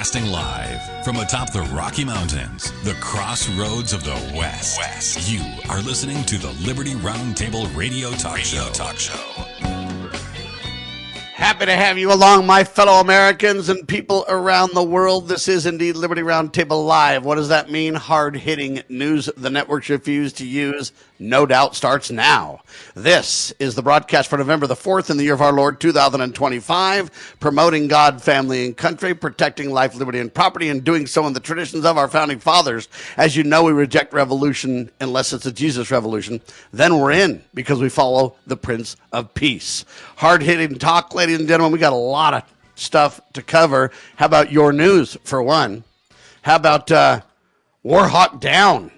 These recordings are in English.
Broadcasting live from atop the Rocky Mountains, the crossroads of the West. You are listening to the Liberty RoundTable Radio Talk Show. Happy to have you along, my fellow Americans and people around the world. This is indeed Liberty RoundTable Live. What does that mean? Hard-hitting news the networks refuse to use, no doubt, starts now. This is the broadcast for November the 4th in the year of our Lord, 2025, promoting God, family, and country, protecting life, liberty, and property, and doing so in the traditions of our founding fathers. As you know, we reject revolution unless it's a Jesus revolution. Then we're in because we follow the Prince of Peace. Hard-hitting talk, ladies and gentlemen. We got a lot of stuff to cover. How about your news, for one? How about Warhawk Down?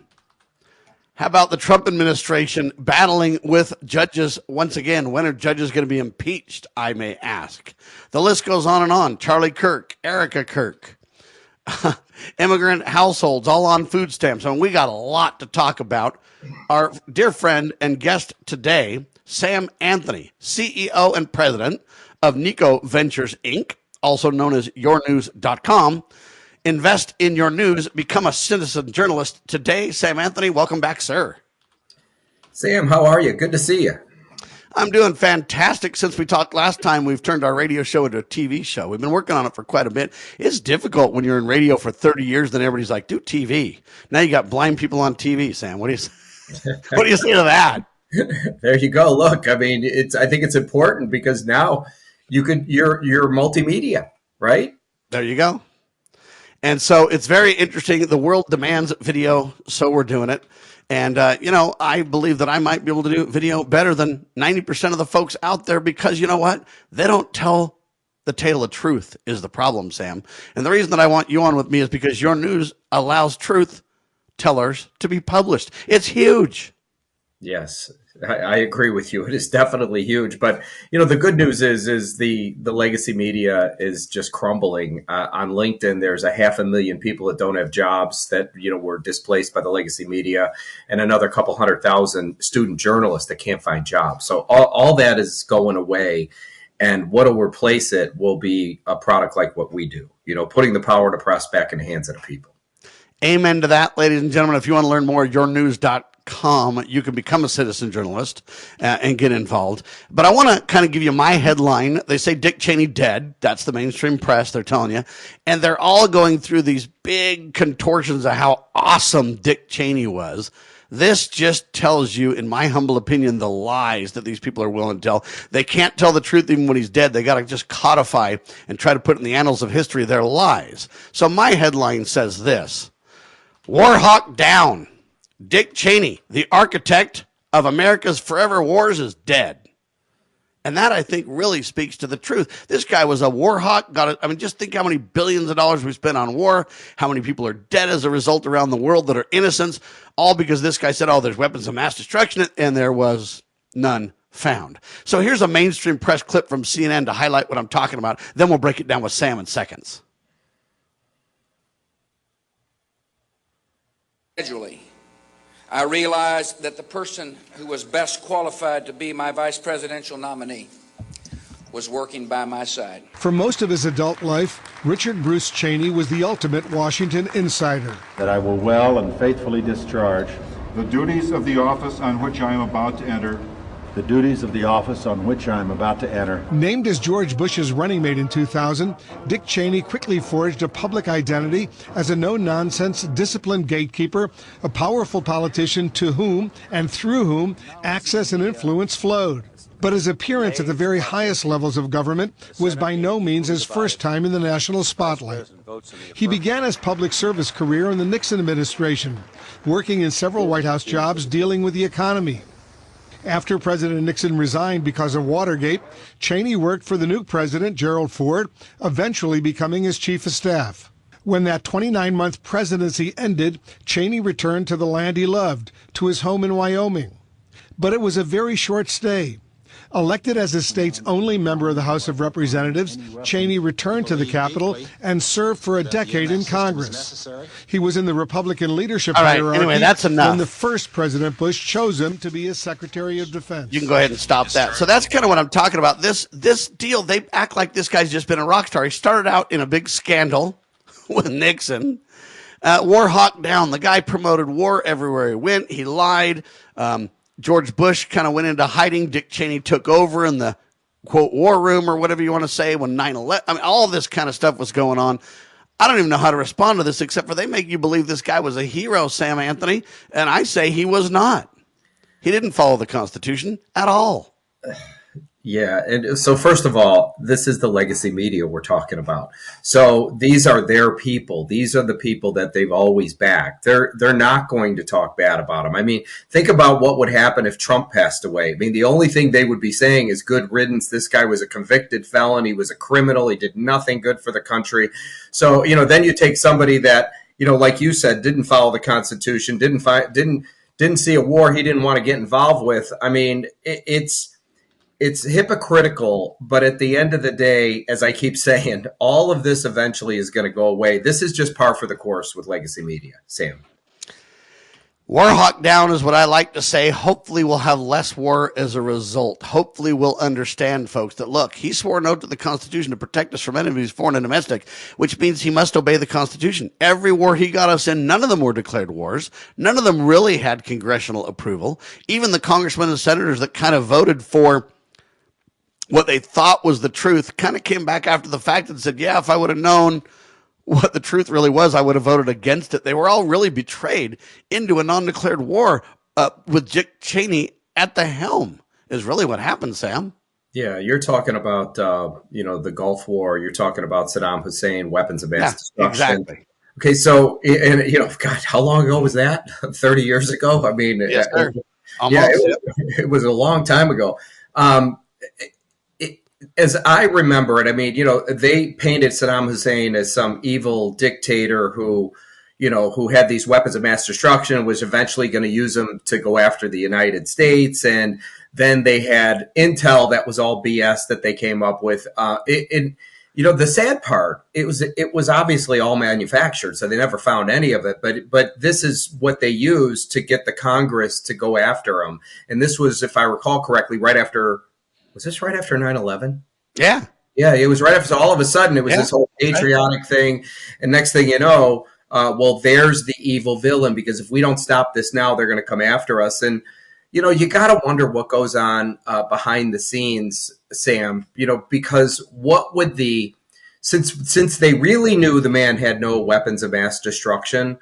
How about the Trump administration battling with judges once again? When are judges going to be impeached, I may ask? The list goes on and on. Charlie Kirk, Erica Kirk, immigrant households, all on food stamps. I mean, we got a lot to talk about. Our dear friend and guest today, Sam Anthony, CEO and president of Nico Ventures, Inc., also known as yournews.com. Invest in your news. Become a citizen journalist today. Sam Anthony, welcome back, sir. Sam, how are you? Good to see you. I'm doing fantastic. Since we talked last time, we've turned our radio show into a TV show. We've been working on it for quite a bit. It's difficult when you're in radio for 30 years, then everybody's like, do TV. Now you got blind people on TV, Sam. What do you say to that? There you go. Look, I mean, I think it's important because now you're multimedia, right? There you go. And so it's very interesting. The world demands video, so we're doing it. And, I believe that I might be able to do video better than 90% of the folks out there because, you know what? They don't tell the tale of truth is the problem, Sam. And the reason that I want you on with me is because your news allows truth tellers to be published. It's huge. Yes, I agree with you. It is definitely huge. But, the good news is the legacy media is just crumbling. On LinkedIn, there's 500,000 people that don't have jobs that, were displaced by the legacy media, and another couple 100,000 student journalists that can't find jobs. So all that is going away. And what will replace it will be a product like what we do, putting the power to press back in the hands of the people. Amen to that, ladies and gentlemen. If you want to learn more, yournews.com. You can become a citizen journalist and get involved. But I want to kind of give you my headline. They say Dick Cheney dead. That's the mainstream press, they're telling you. And they're all going through these big contortions of how awesome Dick Cheney was. This just tells you, in my humble opinion, the lies that these people are willing to tell. They can't tell the truth even when he's dead. They got to just codify and try to put in the annals of history their lies. So my headline says this: Warhawk Down. Dick Cheney, the architect of America's forever wars, is dead. And that, I think, really speaks to the truth. This guy was a war hawk. Just think how many billions of dollars we spent on war, how many people are dead as a result around the world that are innocents, all because this guy said, there's weapons of mass destruction, and there was none found. So here's a mainstream press clip from CNN to highlight what I'm talking about. Then we'll break it down with Sam in seconds. Gradually, I realized that the person who was best qualified to be my vice presidential nominee was working by my side. For most of his adult life, Richard Bruce Cheney was the ultimate Washington insider. That I will well and faithfully discharge the duties of the office on which I am about to enter. the duties of the office on which I am about to enter. Named as George Bush's running mate in 2000, Dick Cheney quickly forged a public identity as a no-nonsense, disciplined gatekeeper, a powerful politician to whom and through whom access and influence flowed. But his appearance at the very highest levels of government was by no means his first time in the national spotlight. He began his public service career in the Nixon administration, working in several White House jobs dealing with the economy. After President Nixon resigned because of Watergate, Cheney worked for the new president, Gerald Ford, eventually becoming his chief of staff. When that 29-month presidency ended, Cheney returned to the land he loved, to his home in Wyoming. But it was a very short stay. Elected as the state's only member of the House of Representatives, Cheney returned to the Capitol and served for a decade in Congress. He was in the Republican leadership hierarchy anyway, that's enough. when the first President Bush chose him to be his Secretary of Defense. You can go ahead and stop that. So that's kind of what I'm talking about. This deal, they act like this guy's just been a rock star. He started out in a big scandal with Nixon. Warhawk Down. The guy promoted war everywhere he went. He lied. George Bush kind of went into hiding. Dick Cheney took over in the, quote, war room or whatever you want to say when 9/11. I mean, all this kind of stuff was going on. I don't even know how to respond to this except for they make you believe this guy was a hero, Sam Anthony, and I say he was not. He didn't follow the Constitution at all. Yeah. And so first of all, this is the legacy media we're talking about. So these are their people. These are the people that they've always backed. They're not going to talk bad about them. I mean, think about what would happen if Trump passed away. I mean, the only thing they would be saying is good riddance. This guy was a convicted felon. He was a criminal. He did nothing good for the country. So, then you take somebody that, like you said, didn't follow the Constitution, didn't see a war he didn't want to get involved with. I mean, it's hypocritical, but at the end of the day, as I keep saying, all of this eventually is going to go away. This is just par for the course with legacy media. Sam. Warhawk Down is what I like to say. Hopefully we'll have less war as a result. Hopefully we'll understand, folks, that, look, he swore an oath to the Constitution to protect us from enemies, foreign and domestic, which means he must obey the Constitution. Every war he got us in, none of them were declared wars. None of them really had congressional approval. Even the congressmen and senators that kind of voted for what they thought was the truth kind of came back after the fact and said, yeah, if I would have known what the truth really was, I would have voted against it. They were all really betrayed into a non-declared war with Dick Cheney at the helm is really what happened, Sam. Yeah, you're talking about, the Gulf War. You're talking about Saddam Hussein, weapons of mass destruction. Exactly. Okay, so, and God, how long ago was that? 30 years ago? I mean, yes, sir. It was a long time ago. As I remember it, I mean, they painted Saddam Hussein as some evil dictator who had these weapons of mass destruction and was eventually going to use them to go after the United States. And then they had intel that was all BS that they came up with. The sad part, it was obviously all manufactured, so they never found any of it. But this is what they used to get the Congress to go after them. And this was, if I recall correctly, was this right after 9/11? Yeah. Yeah, it was right after. So all of a sudden, it was this whole patriotic thing. And next thing you know, there's the evil villain, because if we don't stop this now, they're going to come after us. And, you got to wonder what goes on behind the scenes, Sam, because what would since they really knew the man had no weapons of mass destruction,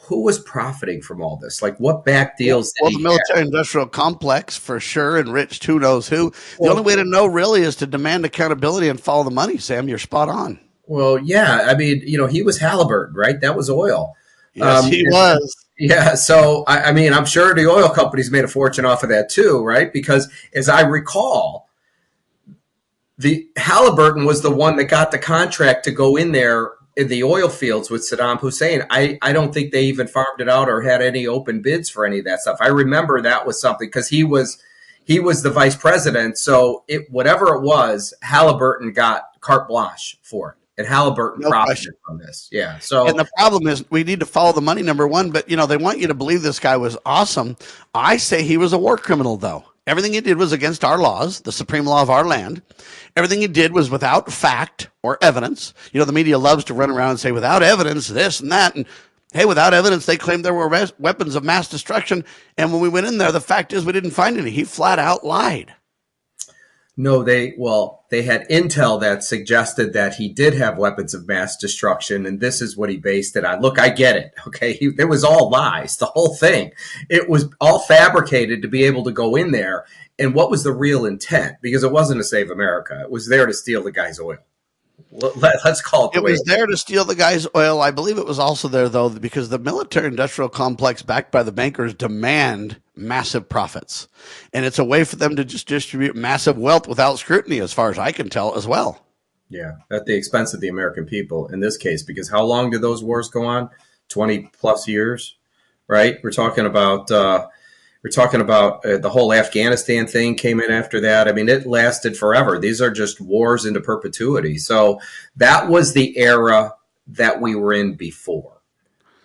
who was profiting from all this? Like, what back deals did he the military-industrial complex, for sure, enriched who knows who. The only way to know, really, is to demand accountability and follow the money, Sam. You're spot on. Well, yeah. I mean, he was Halliburton, right? That was oil. Yes, he was. Yeah, so, I mean, I'm sure the oil companies made a fortune off of that, too, right? Because, as I recall, the Halliburton was the one that got the contract to go in there in the oil fields with Saddam Hussein. I don't think they even farmed it out or had any open bids for any of that stuff. I remember that was something because he was the vice president. So whatever it was, Halliburton got carte blanche for it. And Halliburton profited from this. Yeah. So, and the problem is we need to follow the money, number one, but they want you to believe this guy was awesome. I say he was a war criminal, though. Everything he did was against our laws, the supreme law of our land. Everything he did was without fact or evidence. The media loves to run around and say, without evidence, this and that. And hey, without evidence, they claimed there were weapons of mass destruction. And when we went in there, the fact is we didn't find any. He flat out lied. No, they had intel that suggested that he did have weapons of mass destruction, and this is what he based it on. Look, I get it. Okay, it was all lies, the whole thing. It was all fabricated to be able to go in there. And what was the real intent? Because it wasn't to save America. It was there to steal the guy's oil. Let's call it. It was there to steal the guy's oil. I believe it was also there, though, because the military-industrial complex backed by the bankers demand massive profits. And it's a way for them to just distribute massive wealth without scrutiny, as far as I can tell, as well. Yeah, at the expense of the American people in this case, because how long did those wars go on? 20 plus years, right? We're talking about the whole Afghanistan thing came in after that. I mean, it lasted forever. These are just wars into perpetuity. So that was the era that we were in before.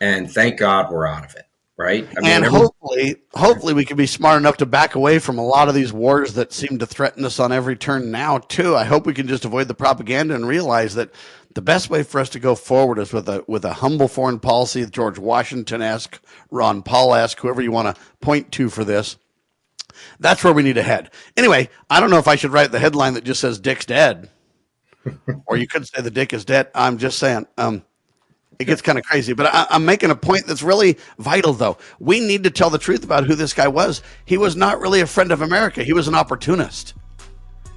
And thank God we're out of it. right? And hopefully we can be smart enough to back away from a lot of these wars that seem to threaten us on every turn now, too. I hope we can just avoid the propaganda and realize that the best way for us to go forward is with a humble foreign policy, George Washington-esque, Ron Paul-esque, whoever you want to point to for this. That's where we need to head. Anyway, I don't know if I should write the headline that just says Dick's dead. Or you could say the Dick is dead. I'm just saying. It gets kind of crazy, but I'm making a point that's really vital, though. We need to tell the truth about who this guy was. He was not really a friend of America. He was an opportunist,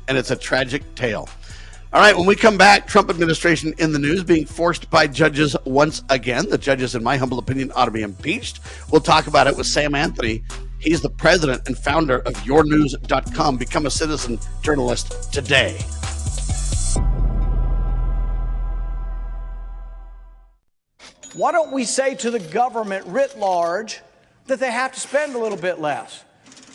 and it's a tragic tale. All right, when we come back, Trump administration in the news, being forced by judges once again. The judges, in my humble opinion, ought to be impeached. We'll talk about it with Sam Anthony. He's the president and founder of yournews.com. Become a citizen journalist today. Why don't we say to the government writ large that they have to spend a little bit less?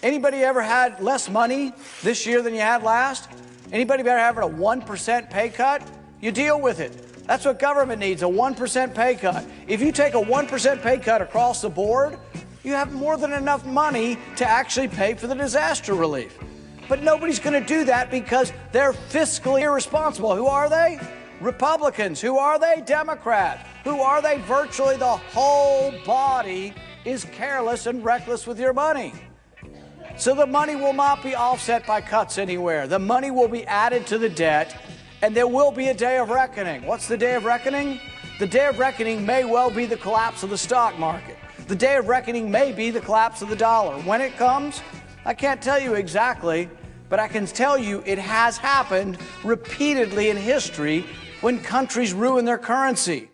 Anybody ever had less money this year than you had last? Anybody ever having a 1% pay cut? You deal with it. That's what government needs, a 1% pay cut. If you take a 1% pay cut across the board, you have more than enough money to actually pay for the disaster relief. But nobody's going to do that because they're fiscally irresponsible. Who are they? Republicans. Who are they? Democrats. Who are they? Virtually the whole body is careless and reckless with your money. So the money will not be offset by cuts anywhere. The money will be added to the debt, and there will be a day of reckoning. What's the day of reckoning? The day of reckoning may well be the collapse of the stock market. The day of reckoning may be the collapse of the dollar. When it comes, I can't tell you exactly, but I can tell you it has happened repeatedly in history when countries ruin their currency.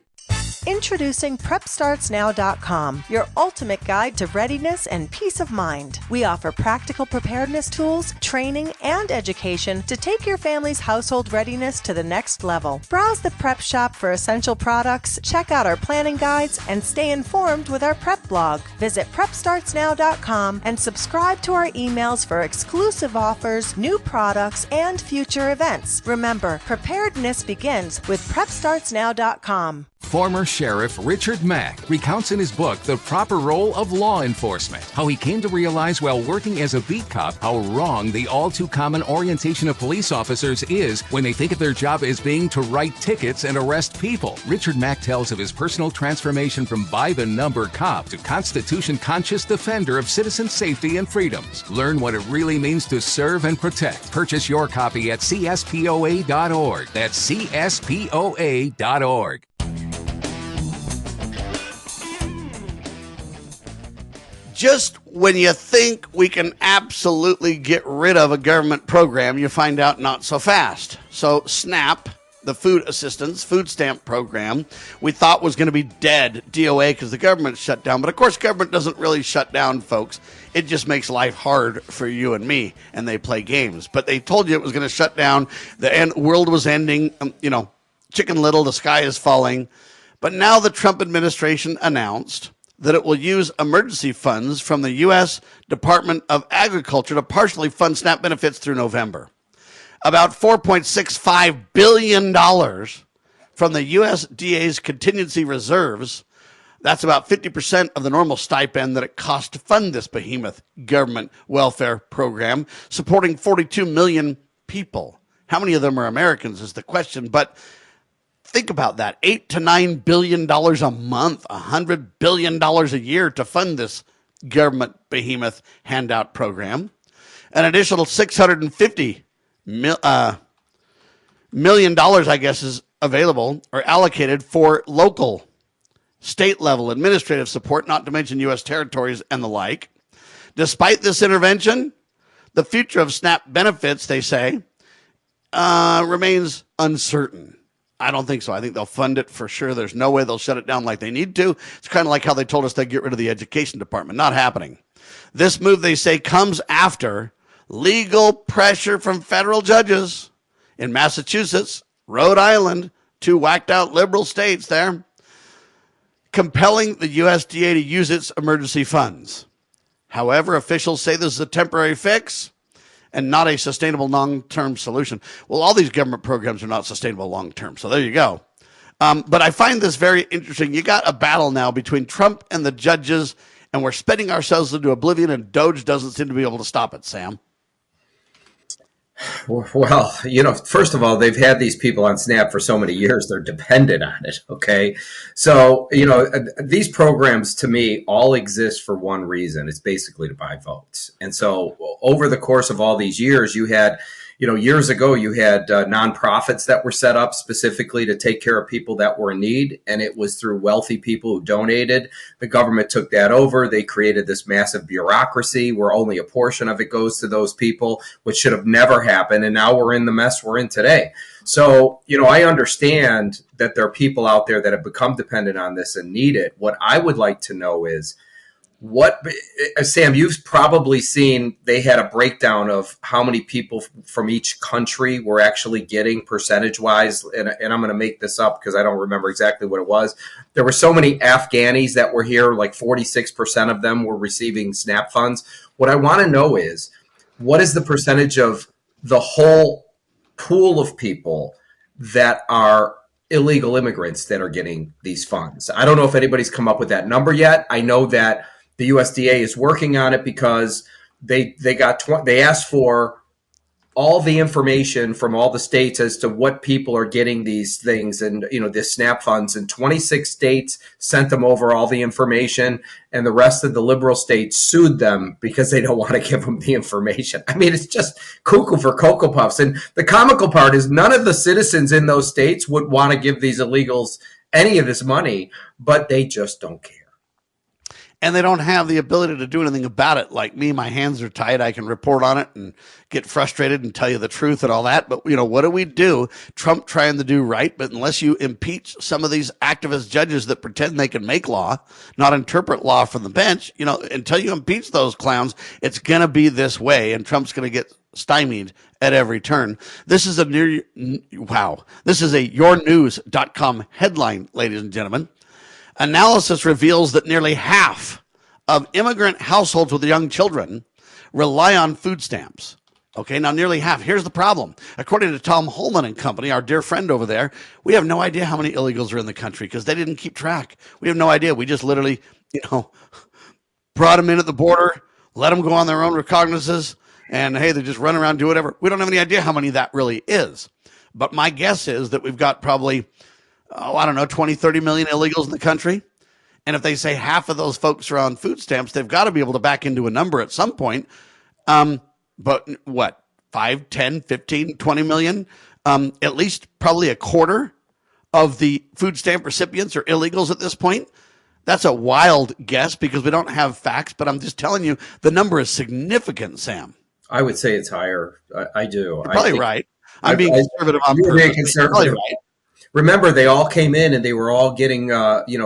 Introducing PrepStartsNow.com, your ultimate guide to readiness and peace of mind. We offer practical preparedness tools, training, and education to take your family's household readiness to the next level. Browse the prep shop for essential products, check out our planning guides, and stay informed with our prep blog. Visit PrepStartsNow.com and subscribe to our emails for exclusive offers, new products, and future events. Remember, preparedness begins with PrepStartsNow.com. Former Sheriff Richard Mack recounts in his book The Proper Role of Law Enforcement how he came to realize while working as a beat cop how wrong the all-too-common orientation of police officers is when they think of their job as being to write tickets and arrest people. Richard Mack tells of his personal transformation from by-the-number cop to Constitution-conscious defender of citizen safety and freedoms. Learn what it really means to serve and protect. Purchase your copy at CSPOA.org. That's CSPOA.org. Just when you think we can absolutely get rid of a government program, you find out not so fast. So SNAP, the food assistance, food stamp program, we thought was going to be dead, DOA, because the government shut down. But of course, government doesn't really shut down, folks. It just makes life hard for you and me, and they play games. But they told you it was going to shut down. The world was ending, Chicken Little, the sky is falling. But now the Trump administration announced that it will use emergency funds from the U.S. Department of Agriculture to partially fund SNAP benefits through November. About $4.65 billion from the USDA's contingency reserves. That's about 50% of the normal stipend that it costs to fund this behemoth government welfare program, supporting 42 million people. How many of them are Americans is the question, but think about that. $8 to $9 billion a month, $100 billion a year to fund this government behemoth handout program. An additional $650 million, I guess, is available or allocated for local, state level administrative support, not to mention U.S. territories and the like. Despite this intervention, the future of SNAP benefits, they say, remains uncertain. I don't think so. I think they'll fund it for sure. There's no way they'll shut it down like they need to. It's kind of like how they told us they'd get rid of the education department. Not happening. This move, they say, comes after legal pressure from federal judges in Massachusetts, Rhode Island, two whacked out liberal states there, compelling the USDA to use its emergency funds. However, officials say this is a temporary fix and not a sustainable long-term solution. Well, all these government programs are not sustainable long-term, so there you go. But I find this very interesting. You got a battle now between Trump and the judges and we're spending ourselves into oblivion, and Doge doesn't seem to be able to stop it, Sam. Well, first of all, they've had these people on SNAP for so many years, they're dependent on it. Okay. So, these programs to me all exist for one reason. It's basically to buy votes. And so over the course of all these years, you had, years ago, you had nonprofits that were set up specifically to take care of people that were in need. And it was through wealthy people who donated. The government took that over. They created this massive bureaucracy where only a portion of it goes to those people, which should have never happened. And now we're in the mess we're in today. So, I understand that there are people out there that have become dependent on this and need it. What I would like to know is, Sam, you've probably seen they had a breakdown of how many people from each country were actually getting percentage wise. And I'm going to make this up because I don't remember exactly what it was. There were so many Afghanis that were here, like 46% of them were receiving SNAP funds. What I want to know is, what is the percentage of the whole pool of people that are illegal immigrants that are getting these funds? I don't know if anybody's come up with that number yet. I know that the USDA is working on it because they asked for all the information from all the states as to what people are getting these things and, the SNAP funds, and 26 states sent them over all the information, and the rest of the liberal states sued them because they don't want to give them the information. I mean, it's just cuckoo for Cocoa Puffs. And the comical part is none of the citizens in those states would want to give these illegals any of this money, but they just don't care. And they don't have the ability to do anything about it. Like me, my hands are tied. I can report on it and get frustrated and tell you the truth and all that. But, what do we do? Trump trying to do right. But unless you impeach some of these activist judges that pretend they can make law, not interpret law from the bench, until you impeach those clowns, it's going to be this way. And Trump's going to get stymied at every turn. This is a yournews.com headline, ladies and gentlemen. Analysis reveals that nearly half of immigrant households with young children rely on food stamps. Okay, now nearly half. Here's the problem. According to Tom Holman and company, our dear friend over there, we have no idea how many illegals are in the country because they didn't keep track. We have no idea. We just literally, brought them in at the border, let them go on their own recognizances, and hey, they just run around, do whatever. We don't have any idea how many that really is. But my guess is that we've got probably 20, 30 million illegals in the country. And if they say half of those folks are on food stamps, they've got to be able to back into a number at some point. But what, 5, 10, 15, 20 million? At least probably a quarter of the food stamp recipients are illegals at this point. That's a wild guess because we don't have facts, but I'm just telling you the number is significant, Sam. I would say it's higher. I do. You're probably right. I'm being conservative on purpose. Being conservative. Right. Remember, they all came in and they were all getting,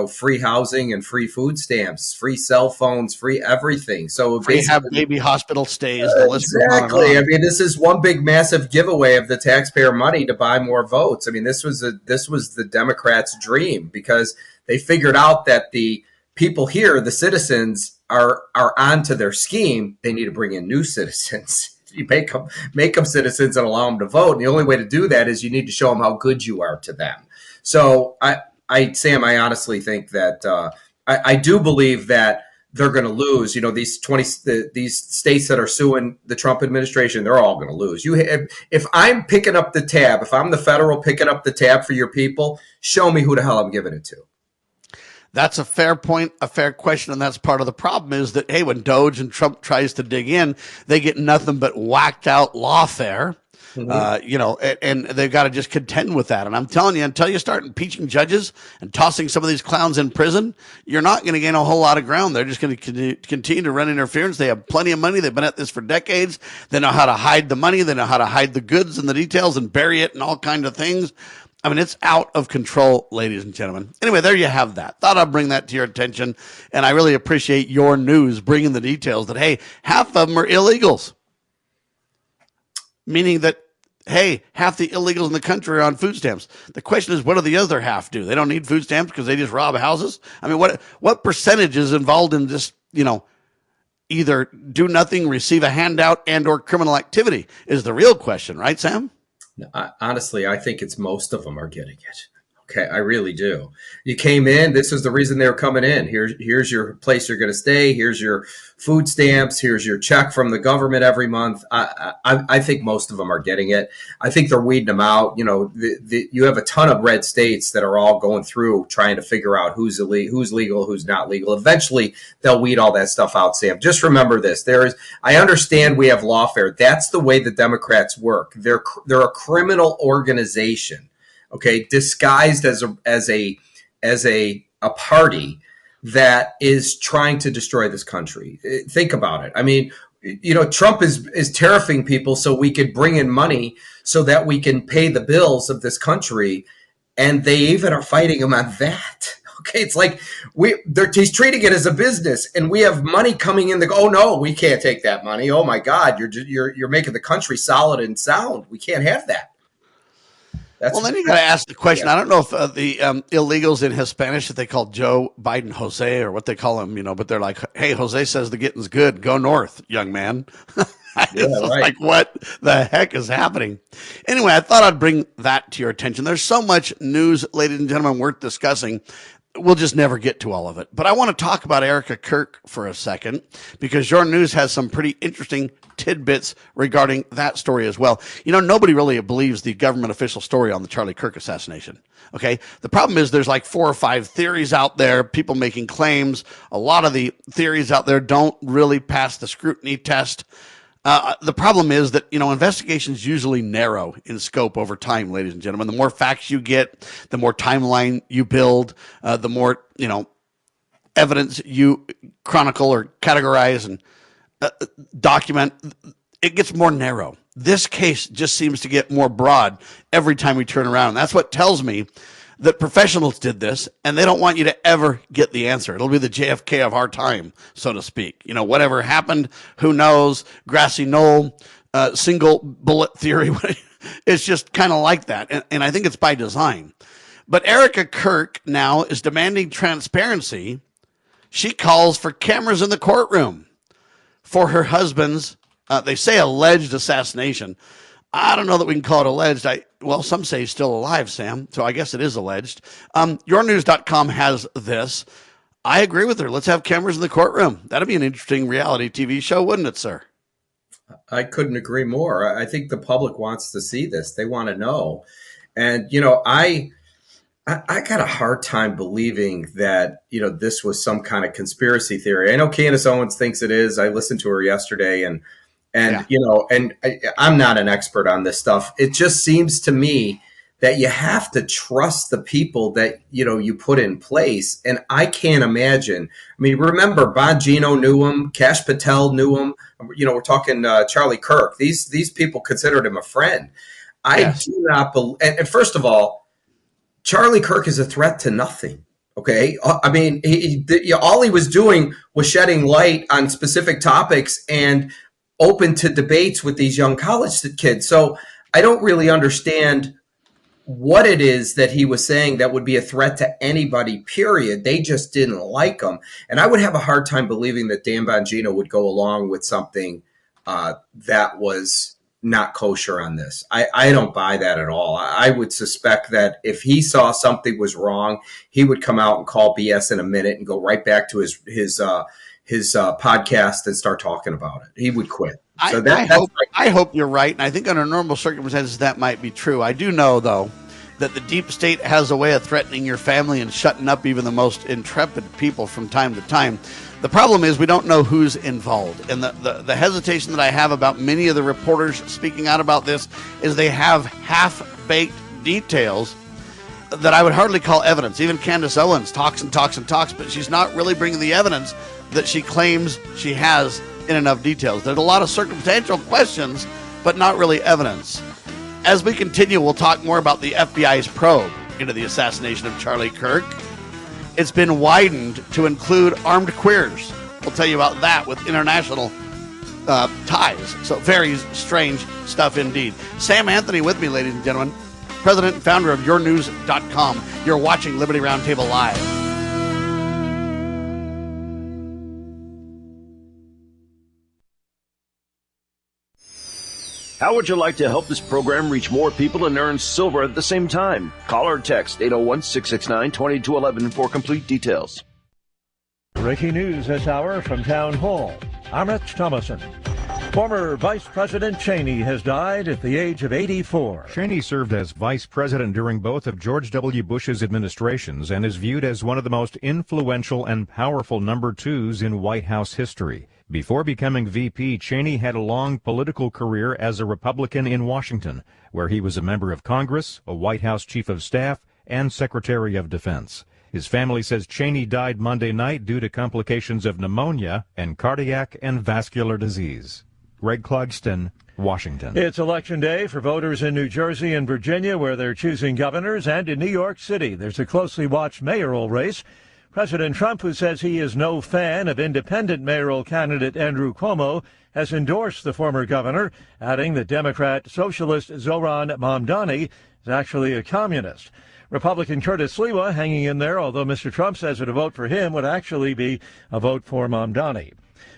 free housing and free food stamps, free cell phones, free everything. So they have baby hospital stays. Exactly. I mean, this is one big massive giveaway of the taxpayer money to buy more votes. I mean, this was the Democrats' dream because they figured out that the people here, the citizens, are onto their scheme. They need to bring in new citizens. You make them citizens and allow them to vote. And the only way to do that is you need to show them how good you are to them. So Sam, I honestly think that I do believe that they're going to lose. These states that are suing the Trump administration, they're all going to lose. If I'm picking up the tab, if I'm the federal picking up the tab for your people, show me who the hell I'm giving it to. That's a fair point, a fair question, and that's part of the problem is that, hey, when Doge and Trump tries to dig in, they get nothing but whacked out lawfare, and they've got to just contend with that. And I'm telling you, until you start impeaching judges and tossing some of these clowns in prison, you're not going to gain a whole lot of ground. They're just going to continue to run interference. They have plenty of money. They've been at this for decades. They know how to hide the money. They know how to hide the goods and the details and bury it and all kinds of things. I mean, it's out of control, ladies and gentlemen. Anyway, there you have that. Thought I'd bring that to your attention. And I really appreciate your news bringing the details that, hey, half of them are illegals. Meaning that, hey, half the illegals in the country are on food stamps. The question is, what do the other half do? They don't need food stamps because they just rob houses? I mean, what percentage is involved in this, either do nothing, receive a handout, and or criminal activity is the real question, right, Sam? Honestly, I think it's most of them are getting it. Okay, I really do. You came in. This is the reason they were coming in. Here's your place you're going to stay. Here's your food stamps. Here's your check from the government every month. I think most of them are getting it. I think they're weeding them out. You know, you have a ton of red states that are all going through trying to figure out who's legal, who's not legal. Eventually, they'll weed all that stuff out, Sam. Just remember this. I understand we have lawfare. That's the way the Democrats work. They're a criminal organization. Okay, disguised as a party that is trying to destroy this country. Think about it. I mean, you know, Trump is tariffing people so we could bring in money so that we can pay the bills of this country, and they even are fighting him on that. Okay, it's like he's treating it as a business, and we have money coming in. Oh no, we can't take that money. Oh my God, you're making the country solid and sound. We can't have that. Then you got to ask the question. I don't know if the illegals in Hispanic, if they call Joe Biden Jose or what they call him, you know, but they're like, hey, Jose says the getting's good. Go north, young man. Like, what the heck is happening? Anyway, I thought I'd bring that to your attention. There's so much news, ladies and gentlemen, worth discussing. We'll just never get to all of it. But I want to talk about Erica Kirk for a second, because your news has some pretty interesting tidbits regarding that story as well. You know, nobody really believes the government official story on the Charlie Kirk assassination. Okay. The problem is there's like 4 or 5 theories out there, people making claims. A lot of the theories out there don't really pass the scrutiny test. The problem is that, you know, investigations usually narrow in scope over time, ladies and gentlemen. The more facts you get, the more timeline you build, the more, you know, evidence you chronicle or categorize and document, it gets more narrow. This case just seems to get more broad every time we turn around. And that's what tells me that professionals did this, and they don't want you to ever get the answer. It'll be the JFK of our time, so to speak. You know, whatever happened, who knows, grassy knoll, single bullet theory. It's just kind of like that, and I think it's by design. But Erica Kirk now is demanding transparency. She calls for cameras in the courtroom for her husband's, they say, alleged assassination. I don't know that we can call it alleged. Some say he's still alive, Sam, so I guess it is alleged. Yournews.com has this. I agree with her. Let's have cameras in the courtroom. That'd be an interesting reality TV show, wouldn't it, sir? I couldn't agree more. I think the public wants to see this. They want to know. And, you know, I got a hard time believing that, you know, this was some kind of conspiracy theory. I know Candace Owens thinks it is. I listened to her yesterday, and you know, and I'm not an expert on this stuff. It just seems to me that you have to trust the people that, you know, you put in place. And I can't imagine. I mean, remember, Bongino knew him, Kash Patel knew him. You know, we're talking Charlie Kirk. These people considered him a friend. I do not believe. And first of all, Charlie Kirk is a threat to nothing. Okay, I mean, all he was doing was shedding light on specific topics and open to debates with these young college kids. So I don't really understand what it is that he was saying that would be a threat to anybody, period. They just didn't like him. And I would have a hard time believing that Dan Bongino would go along with something that was not kosher on this. I don't buy that at all. I would suspect that if he saw something was wrong, he would come out and call BS in a minute and go right back to his podcast and start talking about it. He would quit. So I hope you're right, and I think under normal circumstances that might be true. I do know, though, that the deep state has a way of threatening your family and shutting up even the most intrepid people from time to time. The problem is we don't know who's involved, and the hesitation that I have about many of the reporters speaking out about this is they have half-baked details that I would hardly call evidence. Even Candace Owens talks and talks and talks, but she's not really bringing the evidence that she claims she has in enough details. There's a lot of circumstantial questions, but not really evidence. As we continue, we'll talk more about the FBI's probe into the assassination of Charlie Kirk. It's been widened to include armed queers. We'll tell you about that with international ties. So very strange stuff indeed. Sam Anthony with me, ladies and gentlemen, president and founder of yournews.com. You're watching Liberty Roundtable Live. How would you like to help this program reach more people and earn silver at the same time? Call or text 801-669-2211 for complete details. Breaking news this hour from Town Hall. I'm Rich Thomason. Former Vice President Cheney has died at the age of 84. Cheney served as vice president during both of George W. Bush's administrations and is viewed as one of the most influential and powerful number twos in White House history. Before becoming VP, Cheney had a long political career as a Republican in Washington, where he was a member of Congress, a White House chief of staff, and Secretary of Defense. His family says Cheney died Monday night due to complications of pneumonia and cardiac and vascular disease. Greg Clugston, Washington. It's Election Day for voters in New Jersey and Virginia, where they're choosing governors, and in New York City. There's a closely watched mayoral race. President Trump, who says he is no fan of independent mayoral candidate Andrew Cuomo, has endorsed the former governor, adding that Democrat socialist Zoran Mamdani is actually a communist. Republican Curtis Sliwa hanging in there, although Mr. Trump says that a vote for him would actually be a vote for Mamdani.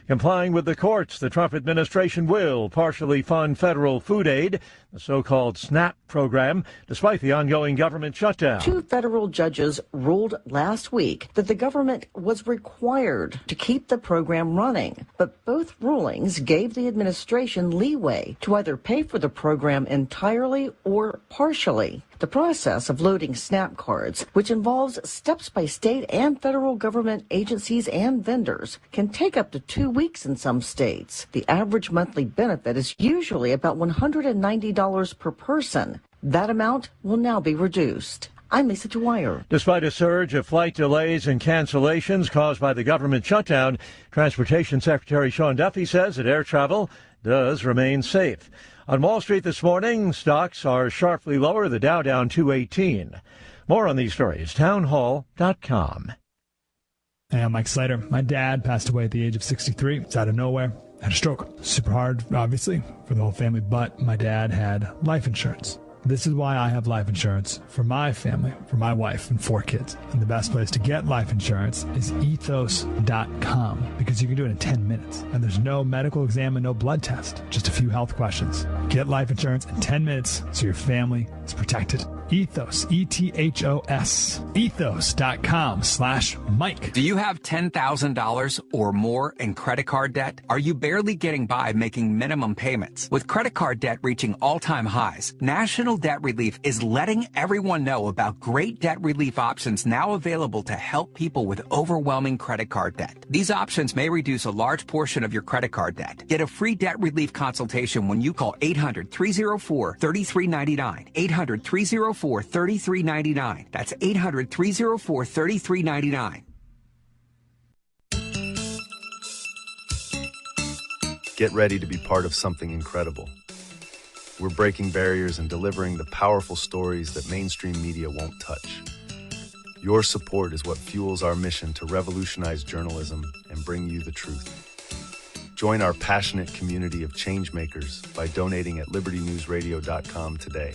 Complying with the courts, the Trump administration will partially fund federal food aid, the so-called SNAP program, despite the ongoing government shutdown. 2 federal judges ruled last week that the government was required to keep the program running, but both rulings gave the administration leeway to either pay for the program entirely or partially. The process of loading SNAP cards, which involves steps by state and federal government agencies and vendors, can take up to 2 weeks in some states. The average monthly benefit is usually about $190 per person. That amount will now be reduced. I'm Lisa Dwyer. Despite a surge of flight delays and cancellations caused by the government shutdown, Transportation Secretary Sean Duffy says that air travel does remain safe. On Wall Street this morning, stocks are sharply lower, the Dow down 218. More on these stories, townhall.com. Hey, I'm Mike Slater. My dad passed away at the age of 63. It's out of nowhere. Had a stroke. Super hard, obviously, for the whole family, but my dad had life insurance. This is why I have life insurance for my family, for my wife and 4 kids. And the best place to get life insurance is ethos.com, because you can do it in 10 minutes. And there's no medical exam and no blood test, just a few health questions. Get life insurance in 10 minutes so your family is protected. Ethos, E-T-H-O-S, ethos.com/Mike. Do you have $10,000 or more in credit card debt? Are you barely getting by making minimum payments? With credit card debt reaching all-time highs, National Debt Relief is letting everyone know about great debt relief options now available to help people with overwhelming credit card debt. These options may reduce a large portion of your credit card debt. Get a free debt relief consultation when you call 800-304-3399. 800-304-3399. That's 800-304-3399. Get ready to be part of something incredible. We're breaking barriers and delivering the powerful stories that mainstream media won't touch. Your support is what fuels our mission to revolutionize journalism and bring you the truth. Join our passionate community of changemakers by donating at libertynewsradio.com today.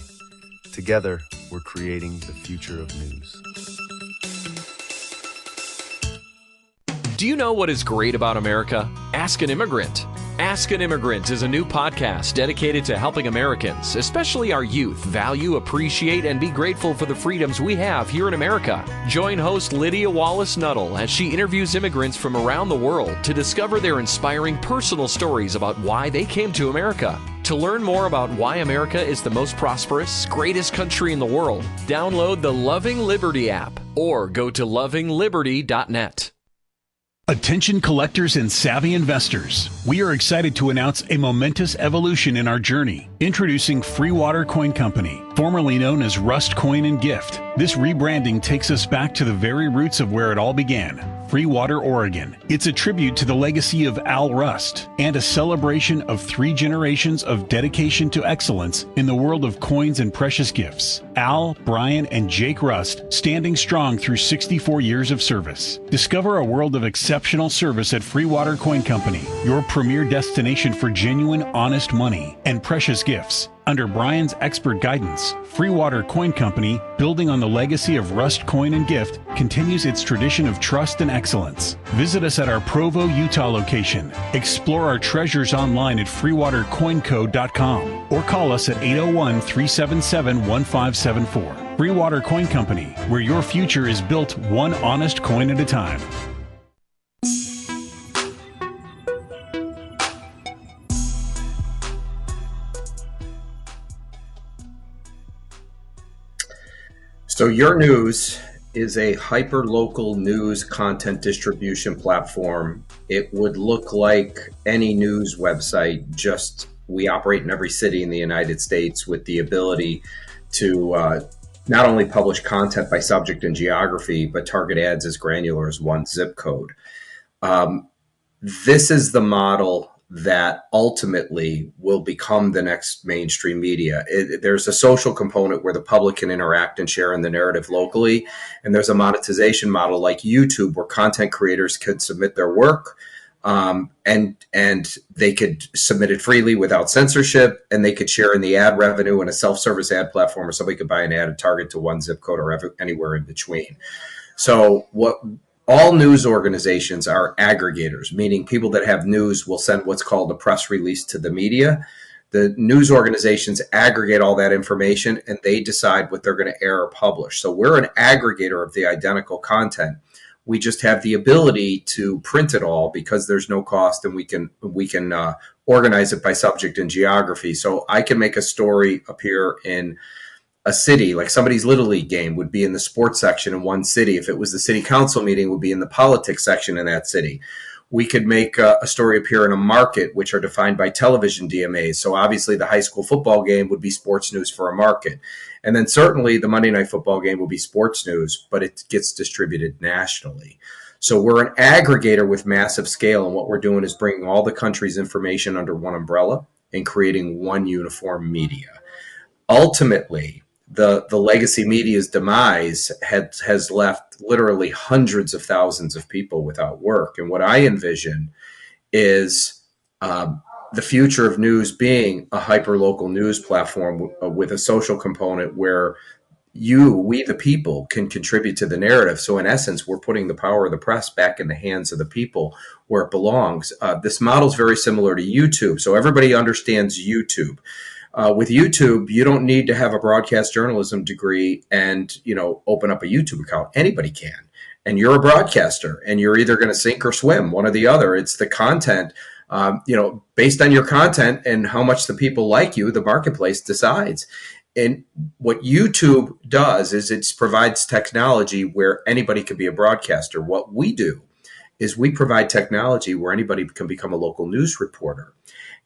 Together, we're creating the future of news. Do you know what is great about America? Ask an Immigrant. Ask an Immigrant is a new podcast dedicated to helping Americans, especially our youth, value, appreciate, and be grateful for the freedoms we have here in America. Join host Lydia Wallace-Nuttall as she interviews immigrants from around the world to discover their inspiring personal stories about why they came to America. To learn more about why America is the most prosperous, greatest country in the world, download the Loving Liberty app or go to lovingliberty.net. Attention collectors and savvy investors. We are excited to announce a momentous evolution in our journey. Introducing Free Water Coin Company, formerly known as Rust Coin and Gift. This rebranding takes us back to the very roots of where it all began. Free Water, Oregon. It's a tribute to the legacy of Al Rust and a celebration of 3 generations of dedication to excellence in the world of coins and precious gifts. Al, Brian, and Jake Rust standing strong through 64 years of service. Discover a world of exceptional service at Free Water Coin Company, your premier destination for genuine, honest money and precious gifts. Under Brian's expert guidance, Freewater Coin Company, building on the legacy of Rust Coin and Gift, continues its tradition of trust and excellence. Visit us at our Provo, Utah location. Explore our treasures online at freewatercoinco.com or call us at 801-377-1574. Freewater Coin Company, where your future is built one honest coin at a time. So Your News is a hyper-local news content distribution platform. It would look like any news website, just we operate in every city in the United States with the ability to not only publish content by subject and geography, but target ads as granular as one zip code. This is the model that ultimately will become the next mainstream media. There's a social component where the public can interact and share in the narrative locally. And there's a monetization model like YouTube where content creators could submit their work and they could submit it freely without censorship, and they could share in the ad revenue in a self-service ad platform, or somebody could buy an ad and target to one zip code or anywhere in between. So all news organizations are aggregators, meaning people that have news will send what's called a press release to the media. The news organizations aggregate all that information and they decide what they're going to air or publish. So we're an aggregator of the identical content. We just have the ability to print it all because there's no cost, and we can organize it by subject and geography. So I can make a story appear in a city, like somebody's Little League game would be in the sports section in one city. If it was the city council meeting, it would be in the politics section in that city. We could make a story appear in a market, which are defined by television DMAs. So obviously the high school football game would be sports news for a market. And then certainly the Monday Night Football game will be sports news, but it gets distributed nationally. So we're an aggregator with massive scale. And what we're doing is bringing all the country's information under one umbrella and creating one uniform media. Ultimately, the legacy media's demise has left literally hundreds of thousands of people without work. And what I envision is the future of news being a hyper-local news platform with a social component where we the people can contribute to the narrative. So in essence, we're putting the power of the press back in the hands of the people where it belongs. This model is very similar to YouTube. So everybody understands YouTube. With YouTube, you don't need to have a broadcast journalism degree and, open up a YouTube account. Anybody can. And you're a broadcaster, and you're either going to sink or swim, one or the other. It's the content, based on your content and how much the people like you, the marketplace decides. And what YouTube does is it provides technology where anybody can be a broadcaster. What we do is we provide technology where anybody can become a local news reporter.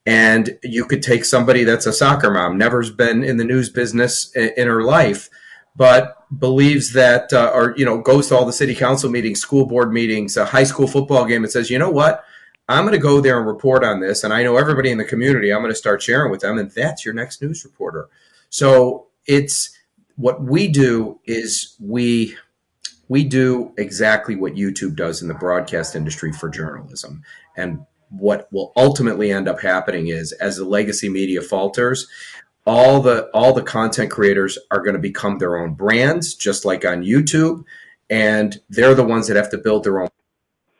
And you could take somebody that's a soccer mom, never's been in the news business in her life, but believes that, goes to all the city council meetings, school board meetings, a high school football game, and says, you know what, I'm going to go there and report on this. And I know everybody in the community, I'm going to start sharing with them. And that's your next news reporter. So it's what we do is we do exactly what YouTube does in the broadcast industry for journalism. And what will ultimately end up happening is, as the legacy media falters, all the content creators are going to become their own brands, just like on YouTube, and they're the ones that have to build their own.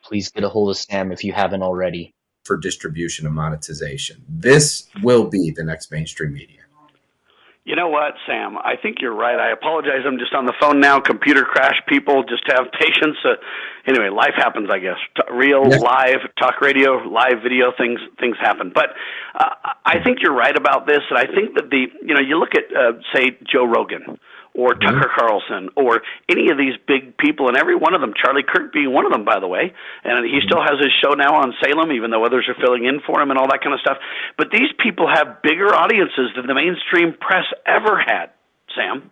Please get a hold of Sam if you haven't already. For distribution and monetization. This will be the next mainstream media. You know what, Sam? I think you're right. I apologize. I'm just on the phone now. Computer crash. People just have patience. Anyway, life happens, I guess. Live talk radio, live video, things happen. But I think you're right about this. And I think that you look at, say, Joe Rogan or Tucker Carlson or any of these big people, and every one of them, Charlie Kirk being one of them, by the way, and he still has his show now on Salem, even though others are filling in for him and all that kind of stuff. But these people have bigger audiences than the mainstream press ever had, Sam.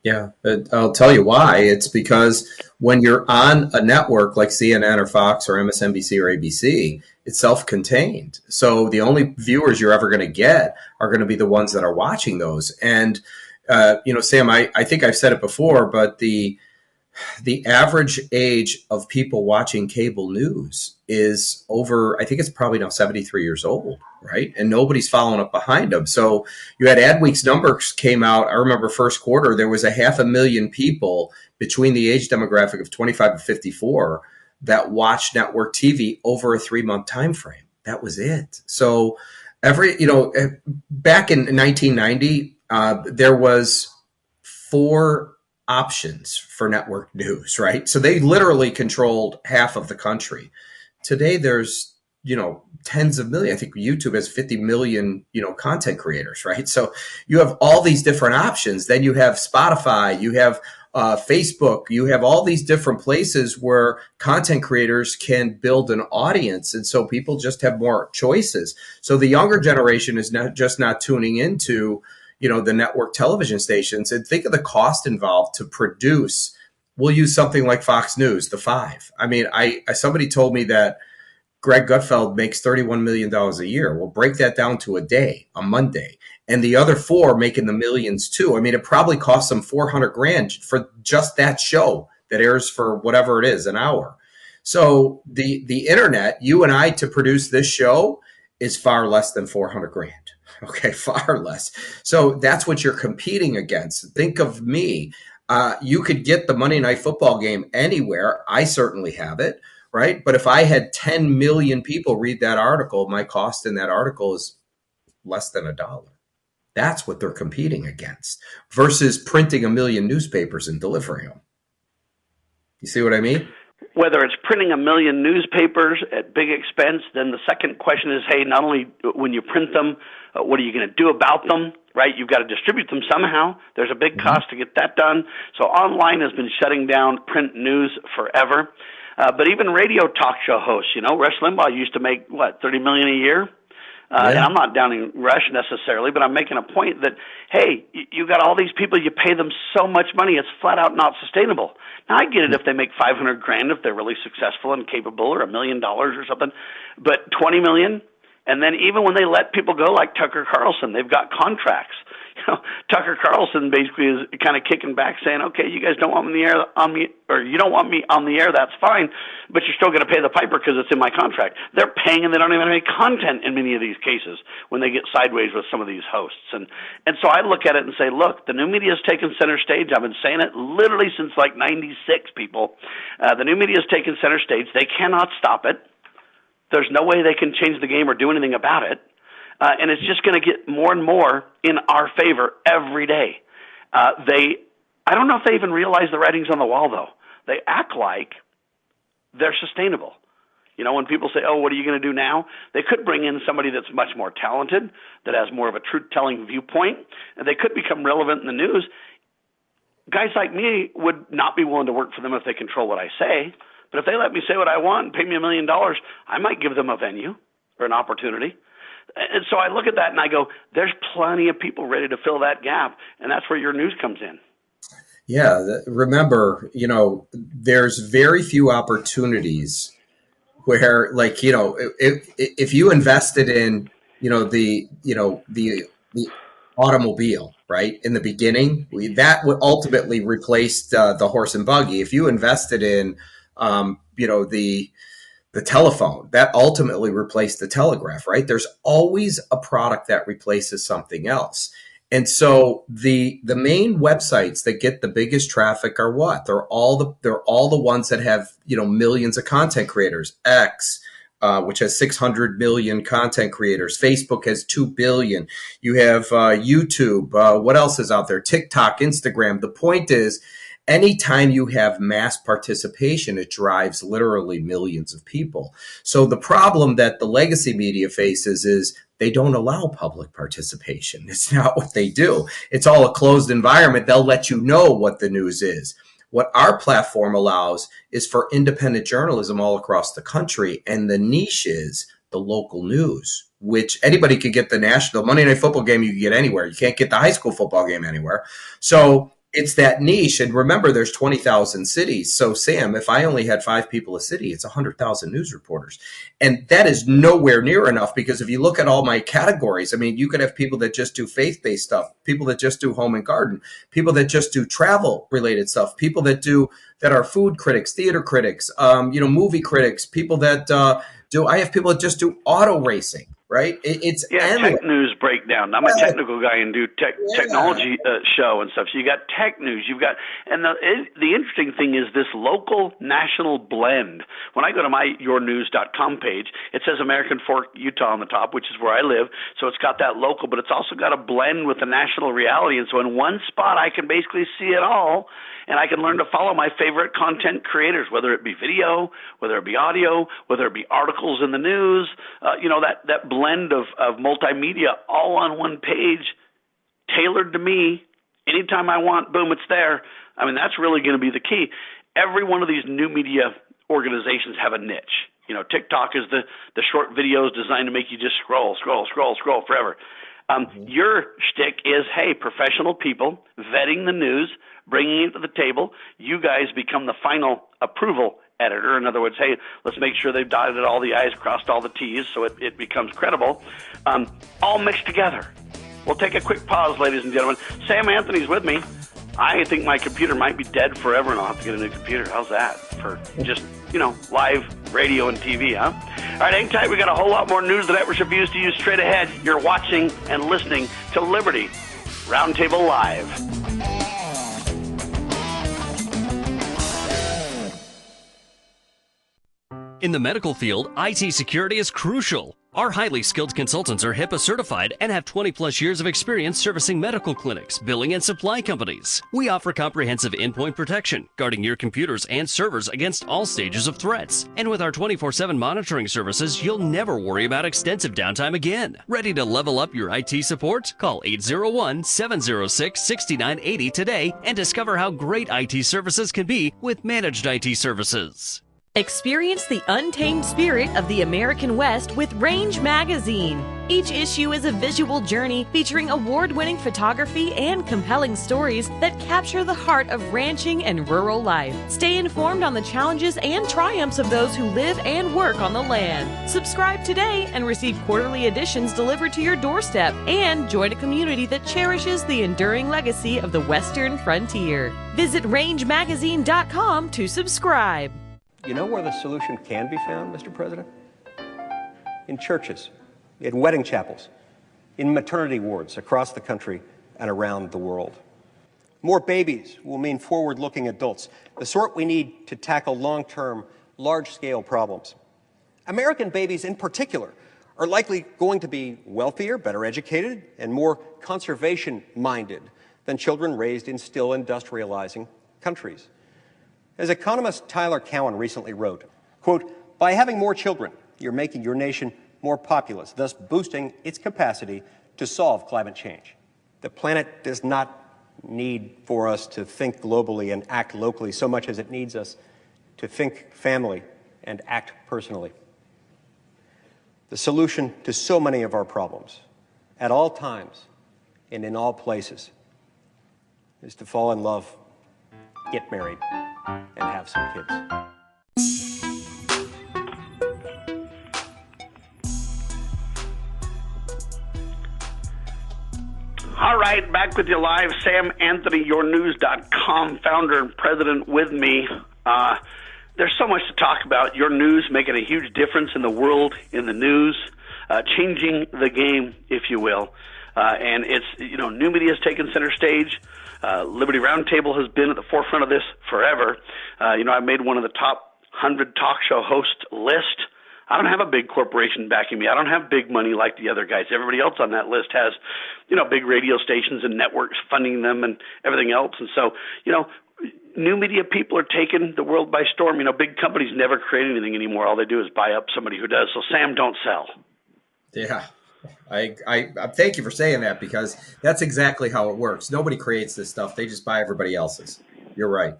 Yeah, I'll tell you why. It's because when you're on a network like CNN or Fox or MSNBC or ABC, it's self-contained. So the only viewers you're ever going to get are going to be the ones that are watching those. And Sam, I think I've said it before, but the The average age of people watching cable news is over, I think it's probably now 73 years old, right? And nobody's following up behind them. So you had Adweek's numbers came out. I remember first quarter, there was 500,000 people between the age demographic of 25 and 54 that watched network TV over a 3-month time frame. That was it. So back in 1990, there was 4 options for network news, right? So they literally controlled half of the country. Today, there's, tens of millions. I think YouTube has 50 million, content creators, right? So you have all these different options. Then you have Spotify, you have Facebook, you have all these different places where content creators can build an audience. And so people just have more choices. So the younger generation is not tuning into the network television stations, and think of the cost involved to produce. We'll use something like Fox News, the 5. I mean, somebody told me that Greg Gutfeld makes $31 million a year. We'll break that down to a Monday, and the other 4 making the millions too. I mean, it probably costs them $400,000 for just that show that airs for whatever it is, an hour. So the internet, you and I, to produce this show is far less than $400,000. Okay, far less. So that's what you're competing against. Think of me. You could get the Monday Night Football game anywhere. I certainly have it, right? But if I had 10 million people read that article, my cost in that article is less than $1. That's what they're competing against versus printing 1 million newspapers and delivering them. You see what I mean? Whether it's printing 1 million newspapers at big expense, then the second question is, hey, not only when you print them, what are you going to do about them, right? You've got to distribute them somehow. There's a big cost to get that done. So online has been shutting down print news forever. But even radio talk show hosts, Rush Limbaugh used to make, $30 million a year? And I'm not downing Rush necessarily, but I'm making a point that, hey, you got all these people, you pay them so much money, it's flat out not sustainable. Now, I get it if they make $500,000, if they're really successful and capable, or $1 million or something, but $20 million, and then even when they let people go like Tucker Carlson, they've got contracts. Tucker Carlson basically is kind of kicking back saying, okay, you guys don't want me on the air or you don't want me on the air, that's fine, but you're still going to pay the piper because it's in my contract. They're paying and they don't even make content in many of these cases when they get sideways with some of these hosts. And so I look at it and say, look, the new media has taken center stage. I've been saying it literally since like 96, people. The new media has taken center stage. They cannot stop it. There's no way they can change the game or do anything about it. And it's just going to get more and more in our favor every day. I don't know if they even realize the writing's on the wall, though. They act like they're sustainable. When people say, oh, what are you going to do now? They could bring in somebody that's much more talented, that has more of a truth-telling viewpoint, and they could become relevant in the news. Guys like me would not be willing to work for them if they control what I say. But if they let me say what I want and pay me $1 million, I might give them a venue or an opportunity. And so I look at that and I go, there's plenty of people ready to fill that gap. And that's where your news comes in. Yeah. Remember, there's very few opportunities where, like, if you invested in, the automobile, right, in the beginning, that would ultimately replace the horse and buggy. If you invested in, the telephone, that ultimately replaced the telegraph, right? There's always a product that replaces something else. And so the main websites that get the biggest traffic are what? They're all the ones that have, millions of content creators. X, which has 600 million content creators. Facebook has 2 billion. You have YouTube. What else is out there? TikTok, Instagram. The point is, anytime you have mass participation, it drives literally millions of people. So the problem that the legacy media faces is they don't allow public participation. It's not what they do. It's all a closed environment. They'll let you know what the news is. What our platform allows is for independent journalism all across the country. And the niche is the local news, which anybody could get. The Monday Night Football game you can get anywhere. You can't get the high school football game anywhere. So It's that niche. And remember, there's 20,000 cities. So, Sam, if I only had 5 people a city, it's 100,000 news reporters. And that is nowhere near enough, because if you look at all my categories, I mean, you could have people that just do faith-based stuff, people that just do home and garden, people that just do travel-related stuff, people that are food critics, theater critics, movie critics, people that I have people that just do auto racing. Right? It's tech news breakdown. I'm a technical guy and do technology show and stuff. So you got tech news. You've got, and the interesting thing is this local national blend. When I go to my yournews.com page, it says American Fork, Utah on the top, which is where I live. So it's got that local, but it's also got a blend with the national reality. And so in one spot, I can basically see it all. And I can learn to follow my favorite content creators, whether it be video, whether it be audio, whether it be articles in the news, that blend of multimedia all on one page, tailored to me. Anytime I want, boom, it's there. I mean, that's really going to be the key. Every one of these new media organizations have a niche. TikTok is the short videos designed to make you just scroll forever. Your shtick is, hey, professional people vetting the news, bringing it to the table. You guys become the final approval editor. In other words, hey, let's make sure they've dotted all the I's, crossed all the T's, so it becomes credible. All mixed together. We'll take a quick pause, ladies and gentlemen. Sam Anthony's with me. I think my computer might be dead forever, and I'll have to get a new computer. How's that for just, live radio and TV, huh? All right, hang tight. We got a whole lot more news the network refuse to use straight ahead. You're watching and listening to Liberty Roundtable Live. In the medical field, IT security is crucial. Our highly skilled consultants are HIPAA certified and have 20-plus years of experience servicing medical clinics, billing, and supply companies. We offer comprehensive endpoint protection, guarding your computers and servers against all stages of threats. And with our 24/7 monitoring services, you'll never worry about extensive downtime again. Ready to level up your IT support? Call 801-706-6980 today and discover how great IT services can be with managed IT services. Experience the untamed spirit of the American West with Range Magazine. Each issue is a visual journey featuring award-winning photography and compelling stories that capture the heart of ranching and rural life. Stay informed on the challenges and triumphs of those who live and work on the land. Subscribe today and receive quarterly editions delivered to your doorstep, and join a community that cherishes the enduring legacy of the Western frontier. Visit rangemagazine.com to subscribe. You know where the solution can be found, Mr. President? In churches, in wedding chapels, in maternity wards across the country and around the world. More babies will mean forward-looking adults, the sort we need to tackle long-term, large-scale problems. American babies in particular are likely going to be wealthier, better educated, and more conservation-minded than children raised in still industrializing countries. As economist Tyler Cowen recently wrote, quote, "By having more children, you're making your nation more populous, thus boosting its capacity to solve climate change. The planet does not need for us to think globally and act locally so much as it needs us to think family and act personally. The solution to so many of our problems, at all times and in all places, is to fall in love, get married, and have some kids." All right, back with you live. Sam Anthony, yournews.com, founder and president with me. There's so much to talk about. Your news making a huge difference in the world, in the news, changing the game, if you will. And it's, new media has taken center stage. Liberty Roundtable has been at the forefront of this forever. I made one of the top 100 talk show host list. I don't have a big corporation backing me. I don't have big money like the other guys. Everybody else on that list has, big radio stations and networks funding them and everything else. And so, new media people are taking the world by storm. Big companies never create anything anymore. All they do is buy up somebody who does. So, Sam, don't sell. Yeah. I thank you for saying that, because that's exactly how it works. Nobody creates this stuff. They just buy everybody else's. You're right.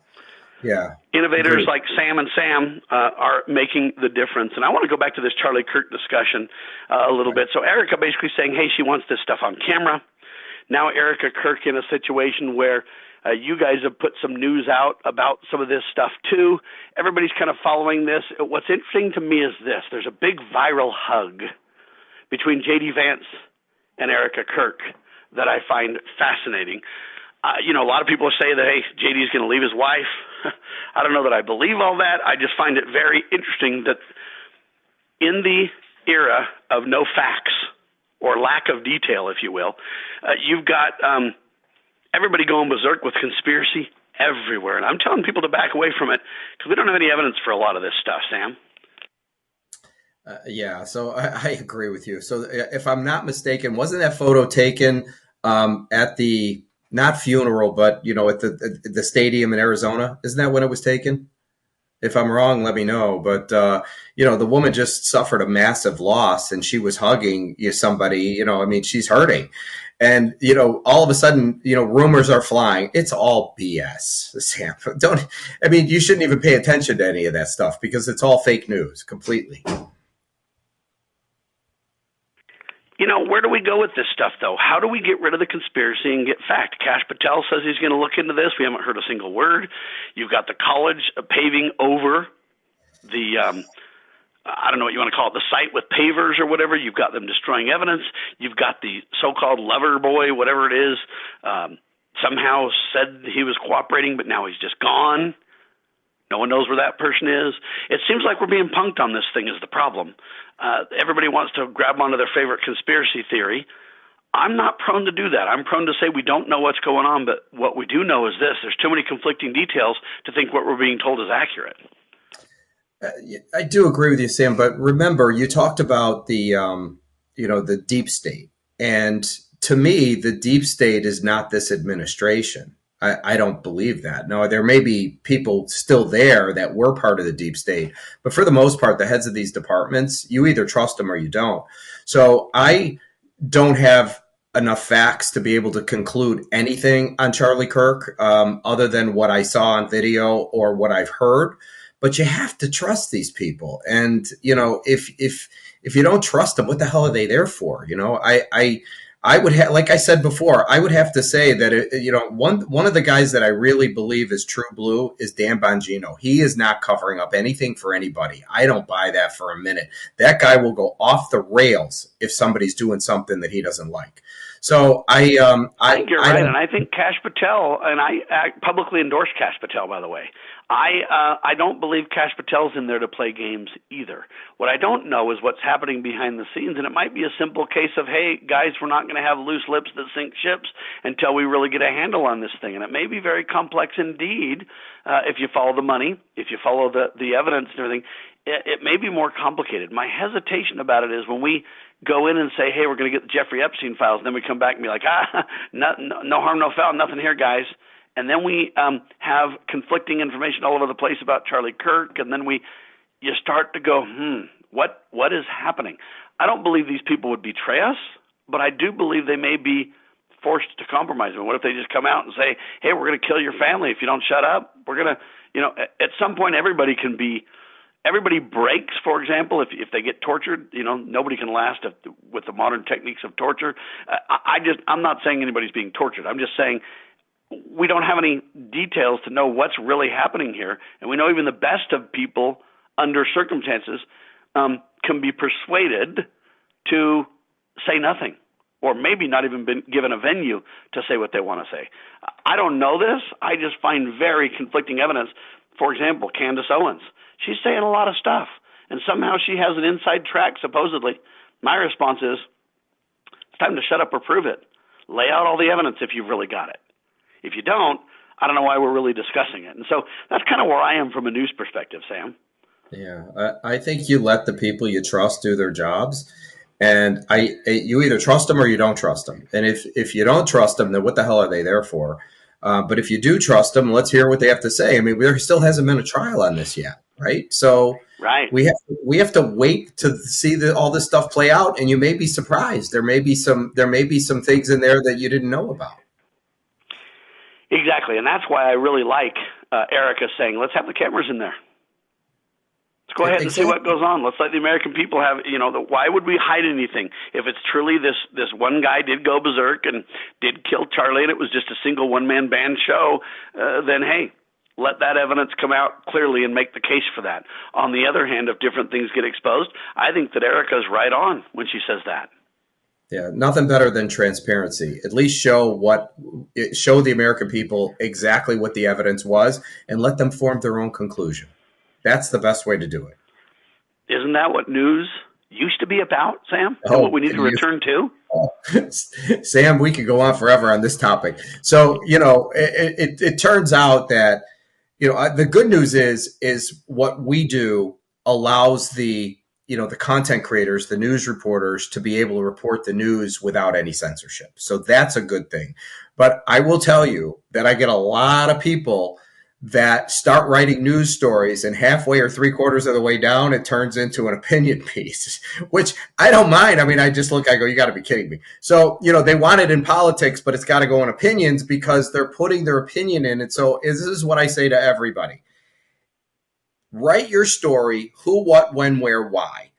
Yeah. Innovators like Sam and Sam are making the difference. And I want to go back to this Charlie Kirk discussion a little bit. So Erica basically saying, hey, she wants this stuff on camera. Now Erica Kirk in a situation where You guys have put some news out about some of this stuff too. Everybody's kind of following this. What's interesting to me is this. There's a big viral hug between J.D. Vance and Erica Kirk that I find fascinating. A lot of people say that, hey, J.D. is going to leave his wife. I don't know that I believe all that. I just find it very interesting that in the era of no facts or lack of detail, if you will, you've got everybody going berserk with conspiracy everywhere. And I'm telling people to back away from it because we don't have any evidence for a lot of this stuff, Sam. So I agree with you. So if I'm not mistaken, wasn't that photo taken at the, not funeral, but, at the stadium in Arizona? Isn't that when it was taken? If I'm wrong, let me know. But, the woman just suffered a massive loss and she was hugging somebody, she's hurting. And, all of a sudden, rumors are flying. It's all BS, Sam. You shouldn't even pay attention to any of that stuff because it's all fake news completely. Where do we go with this stuff, though? How do we get rid of the conspiracy and get fact? Kash Patel says he's going to look into this. We haven't heard a single word. You've got the college paving over the, I don't know what you want to call it, the site with pavers or whatever. You've got them destroying evidence. You've got the so-called lover boy, whatever it is, somehow said he was cooperating, but now he's just gone. No one knows where that person is. It seems like we're being punked on this thing is the problem. Everybody wants to grab onto their favorite conspiracy theory. I'm not prone to do that. I'm prone to say we don't know what's going on, but what we do know is this. There's too many conflicting details to think what we're being told is accurate. I do agree with you, Sam, but remember, you talked about the, the deep state. And to me, the deep state is not this administration. I don't believe that. No, there may be people still there that were part of the deep state, but for the most part, the heads of these departments, you either trust them or you don't. So I don't have enough facts to be able to conclude anything on Charlie Kirk other than what I saw on video or what I've heard. But you have to trust these people. And, if you don't trust them, what the hell are they there for? I would have, like I said before, I would have to say that, one of the guys that I really believe is true blue is Dan Bongino. He is not covering up anything for anybody. I don't buy that for a minute. That guy will go off the rails if somebody's doing something that he doesn't like. So I think you're right, and I think Kash Patel, and I publicly endorse Kash Patel, by the way. I don't believe Kash Patel's in there to play games either. What I don't know is what's happening behind the scenes, and it might be a simple case of, hey, guys, we're not going to have loose lips that sink ships until we really get a handle on this thing. And it may be very complex indeed if you follow the money, if you follow the evidence and everything. It may be more complicated. My hesitation about it is when we go in and say, hey, we're going to get the Jeffrey Epstein files, and then we come back and be like, no harm, no foul, nothing here, guys. And then we have conflicting information all over the place about Charlie Kirk, and then you start to go, what is happening? I don't believe these people would betray us, but I do believe they may be forced to compromise. And what if they just come out and say, hey, we're going to kill your family if you don't shut up? We're going to, at some point everybody breaks, for example, if they get tortured. Nobody can last with the modern techniques of torture. I'm not saying anybody's being tortured. I'm just saying we don't have any details to know what's really happening here. And we know even the best of people under circumstances can be persuaded to say nothing, or maybe not even been given a venue to say what they want to say. I don't know this. I just find very conflicting evidence. For example, Candace Owens. She's saying a lot of stuff, and somehow she has an inside track, supposedly. My response is, it's time to shut up or prove it. Lay out all the evidence if you've really got it. If you don't, I don't know why we're really discussing it. And so that's kind of where I am from a news perspective, Sam. Yeah, I think you let the people you trust do their jobs. And you either trust them or you don't trust them. And if you don't trust them, then what the hell are they there for? But if you do trust them, let's hear what they have to say. I mean, there still hasn't been a trial on this yet, right? So right. we have to wait to see all this stuff play out, and you may be surprised. There may be some things in there that you didn't know about. Exactly, and that's why I really like Erica saying, let's have the cameras in there. Let's go ahead and see what goes on. Let's let the American people have, why would we hide anything? If it's truly this one guy did go berserk and did kill Charlie and it was just a single one-man band show, then hey, let that evidence come out clearly and make the case for that. On the other hand, if different things get exposed, I think that Erica's right on when she says that. Yeah, nothing better than transparency. At least show the American people exactly what the evidence was and let them form their own conclusion. That's the best way to do it. Isn't that what news used to be about, Sam? And what we need to return to? Sam, we could go on forever on this topic. So, it turns out that, the good news is what we do allows the content creators, the news reporters, to be able to report the news without any censorship. So that's a good thing. But I will tell you that I get a lot of people that start writing news stories and halfway or 3/4 of the way down, it turns into an opinion piece, which I don't mind. I mean, I just look, I go, you got to be kidding me. So, they want it in politics, but it's got to go in opinions because they're putting their opinion in. And so this is what I say to everybody. Write your story, who, what, when, where, why.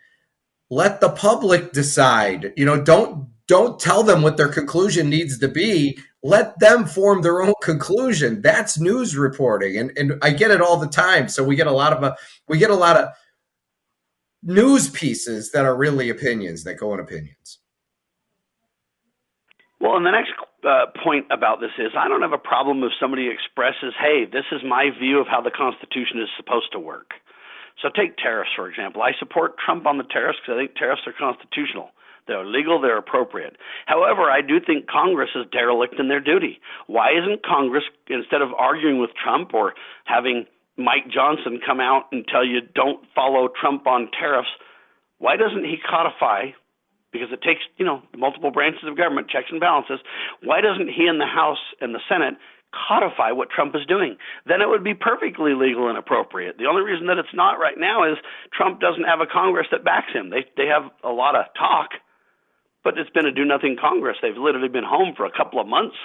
Let the public decide. Don't tell them what their conclusion needs to be. Let them form their own conclusion. That's news reporting, and I get it all the time. So we get a lot of news pieces that are really opinions that go in opinions. Well, and the next point about this is I don't have a problem if somebody expresses, hey, this is my view of how the Constitution is supposed to work. So take tariffs, for example. I support Trump on the tariffs because I think tariffs are constitutional. They're legal, they're appropriate. However, I do think Congress is derelict in their duty. Why isn't Congress, instead of arguing with Trump or having Mike Johnson come out and tell you don't follow Trump on tariffs, why doesn't he codify, because it takes, multiple branches of government, checks and balances, why doesn't he in the House and the Senate codify what Trump is doing? Then it would be perfectly legal and appropriate. The only reason that it's not right now is Trump doesn't have a Congress that backs him. They have a lot of talk, but it's been a do-nothing Congress. They've literally been home for a couple of months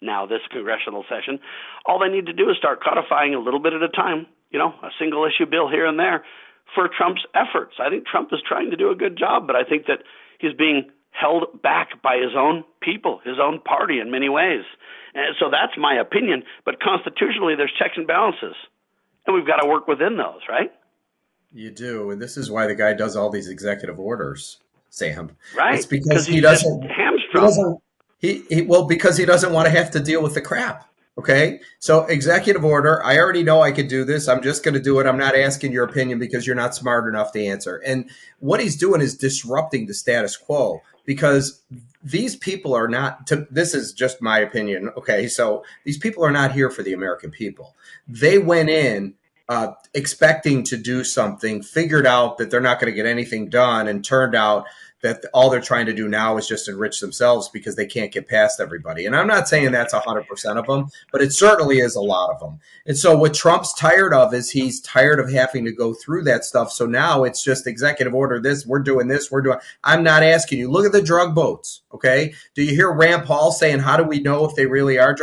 now, this congressional session. All they need to do is start codifying a little bit at a time, a single-issue bill here and there for Trump's efforts. I think Trump is trying to do a good job, but I think that he's being held back by his own people, his own party in many ways. And so that's my opinion. But constitutionally, there's checks and balances, and we've got to work within those, right? You do, and this is why the guy does all these executive orders, Sam. Right. It's because he doesn't because he doesn't want to have to deal with the crap. Okay. So executive order, I already know I could do this. I'm just going to do it. I'm not asking your opinion because you're not smart enough to answer. And what he's doing is disrupting the status quo because these people are not, this is just my opinion. Okay. So these people are not here for the American people. They went in expecting to do something, figured out that they're not going to get anything done, and turned out that all they're trying to do now is just enrich themselves because they can't get past everybody. And I'm not saying that's 100% of them, but it certainly is a lot of them. And so what Trump's tired of is he's tired of having to go through that stuff. So now it's just executive order this, we're doing this, I'm not asking you. Look at the drug boats, okay? Do you hear Rand Paul saying, how do we know if they really are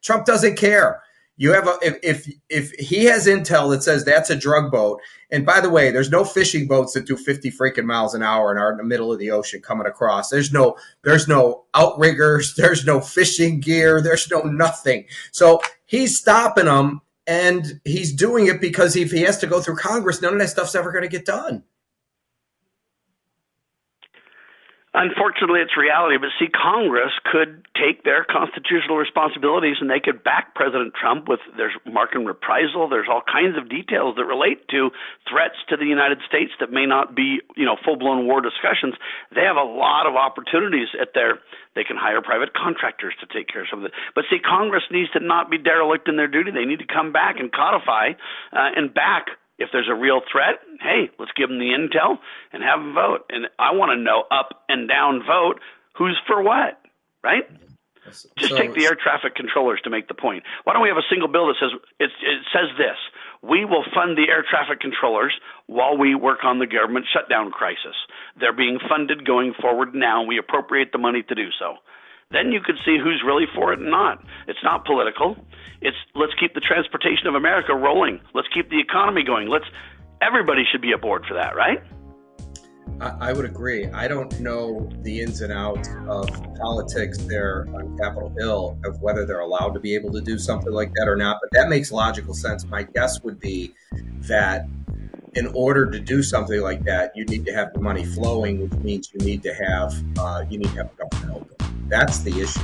Trump doesn't care. You have if he has intel that says that's a drug boat, and by the way, there's no fishing boats that do 50 freaking miles an hour and are in the middle of the ocean coming across. There's no outriggers, there's no fishing gear, there's no nothing. So he's stopping them, and he's doing it because if he has to go through Congress, none of that stuff's ever going to get done. Unfortunately, it's reality, but see, Congress could take their constitutional responsibilities and they could back President Trump with, there's mark and reprisal, there's all kinds of details that relate to threats to the United States that may not be, full-blown war discussions. They have a lot of opportunities they can hire private contractors to take care of some of it. But see, Congress needs to not be derelict in their duty. They need to come back and codify and back. If there's a real threat, hey, let's give them the intel and have them vote. And I want to know up and down vote who's for what, right? Just take the air traffic controllers to make the point. Why don't we have a single bill that says it says this: we will fund the air traffic controllers while we work on the government shutdown crisis. They're being funded going forward now. We appropriate the money to do so. Then you could see who's really for it and not. It's not political. It's let's keep the transportation of America rolling. Let's keep the economy going. Let's everybody should be aboard for that, right? I would agree. I don't know the ins and outs of politics there on Capitol Hill of whether they're allowed to be able to do something like that or not, but that makes logical sense. My guess would be that in order to do something like that, you need to have the money flowing, which means you need to have government open. That's the issue.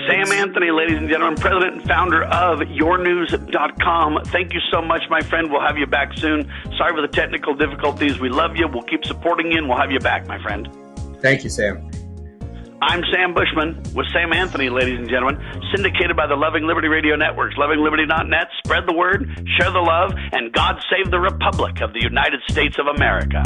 Sam Anthony, ladies and gentlemen, president and founder of yournews.com. Thank you so much, my friend. We'll have you back soon. Sorry for the technical difficulties. We love you. We'll keep supporting you, and we'll have you back, my friend. Thank you, Sam. I'm Sam Bushman with Sam Anthony, ladies and gentlemen, syndicated by the Loving Liberty Radio Networks, lovingliberty.net. Spread the word, share the love, and God save the Republic of the United States of America.